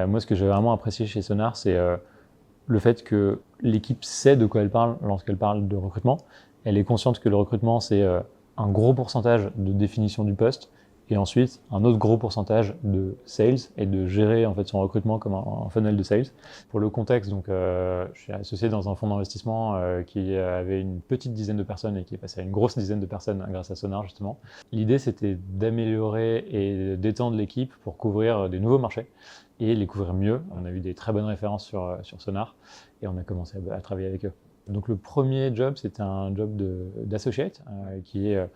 Moi, ce que j'ai vraiment apprécié chez Sonar, c'est le fait que l'équipe sait de quoi elle parle lorsqu'elle parle de recrutement. Elle est consciente que le recrutement, c'est un gros pourcentage de définition du poste, et ensuite un autre gros pourcentage de sales et de gérer en fait son recrutement comme un funnel de sales. Pour le contexte, donc, je suis associé dans un fonds d'investissement qui avait une petite dizaine de personnes et qui est passé à une grosse dizaine de personnes grâce à Sonar justement. L'idée c'était d'améliorer et d'étendre l'équipe pour couvrir des nouveaux marchés et les couvrir mieux. On a eu des très bonnes références sur Sonar et on a commencé à travailler avec eux. Donc le premier job, c'était un job d'associate qui est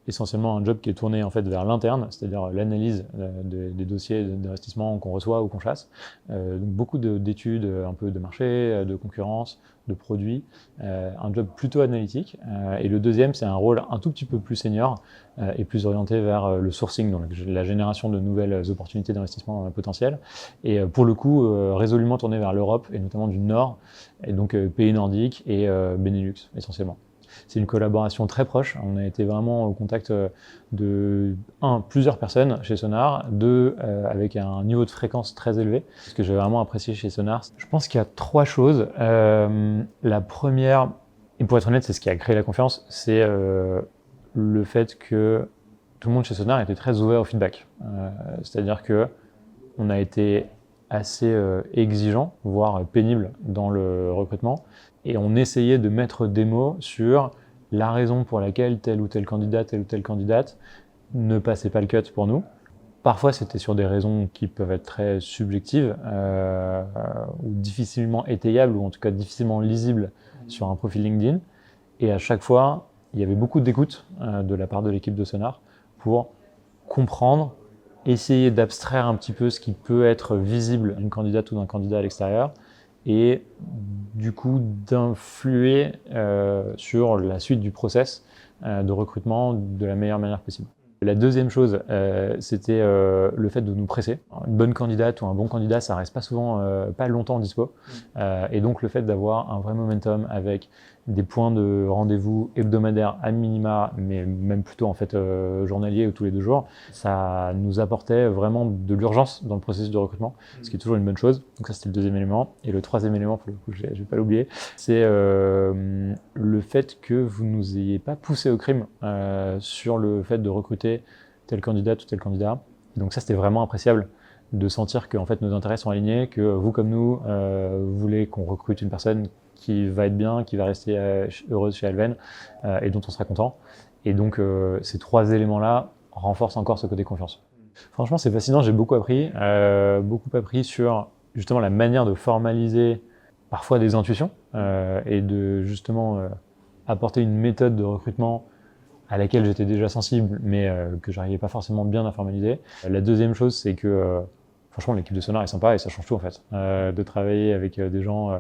essentiellement un job qui est tourné en fait vers l'interne, c'est-à-dire l'analyse des dossiers d'investissement qu'on reçoit ou qu'on chasse. Donc beaucoup d'études un peu de marché, de concurrence, de produits, un job plutôt analytique. Et le deuxième, c'est un rôle un tout petit peu plus senior et plus orienté vers le sourcing, donc la génération de nouvelles opportunités d'investissement potentielles. Et pour le coup, résolument tourné vers l'Europe et notamment du Nord, et donc pays nordiques et Benelux essentiellement. C'est une collaboration très proche. On a été vraiment au contact de, plusieurs personnes chez Sonar, avec un niveau de fréquence très élevé. Ce que j'ai vraiment apprécié chez Sonar, je pense qu'il y a 3 choses. La première, et pour être honnête, c'est ce qui a créé la confiance, c'est le fait que tout le monde chez Sonar était très ouvert au feedback. C'est-à-dire que on a été assez exigeant, voire pénible dans le recrutement, et on essayait de mettre des mots sur la raison pour laquelle tel ou tel candidat, telle ou telle candidate ne passait pas le cut pour nous. Parfois, c'était sur des raisons qui peuvent être très subjectives ou difficilement étayables, ou en tout cas difficilement lisibles sur un profil LinkedIn. Et à chaque fois, il y avait beaucoup d'écoute de la part de l'équipe de Sonar pour comprendre, essayer d'abstraire un petit peu ce qui peut être visible d'une candidate ou d'un candidat à l'extérieur, et du coup d'influer sur la suite du process de recrutement de la meilleure manière possible. La deuxième chose, c'était le fait de nous presser. Une bonne candidate ou un bon candidat, ça reste pas souvent, pas longtemps dispo. Et donc le fait d'avoir un vrai momentum avec des points de rendez-vous hebdomadaires à minima, mais même plutôt en fait journaliers ou tous les 2 jours, ça nous apportait vraiment de l'urgence dans le processus de recrutement, ce qui est toujours une bonne chose. Donc ça, c'était le deuxième élément. Et le troisième élément, pour le coup, je vais pas l'oublier, c'est le fait que vous nous ayez pas poussé au crime sur le fait de recruter tel candidat ou tel candidat. Donc ça, c'était vraiment appréciable de sentir que en fait, nos intérêts sont alignés, que vous comme nous, vous voulez qu'on recrute une personne qui va être bien, qui va rester heureuse chez Alven et dont on sera content. Et donc ces 3 éléments-là renforcent encore ce côté confiance. Franchement, c'est fascinant, j'ai beaucoup appris sur justement la manière de formaliser parfois des intuitions et de justement apporter une méthode de recrutement à laquelle j'étais déjà sensible, mais que j'arrivais pas forcément bien à formaliser. La deuxième chose, c'est que franchement, l'équipe de Sonar est sympa et ça change tout en fait. De travailler avec des gens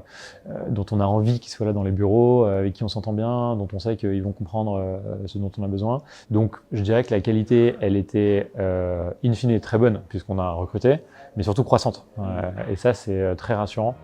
dont on a envie qu'ils soient là dans les bureaux, avec qui on s'entend bien, dont on sait qu'ils vont comprendre ce dont on a besoin. Donc je dirais que la qualité, elle était in fine très bonne puisqu'on a recruté, mais surtout croissante. Et ça, c'est très rassurant.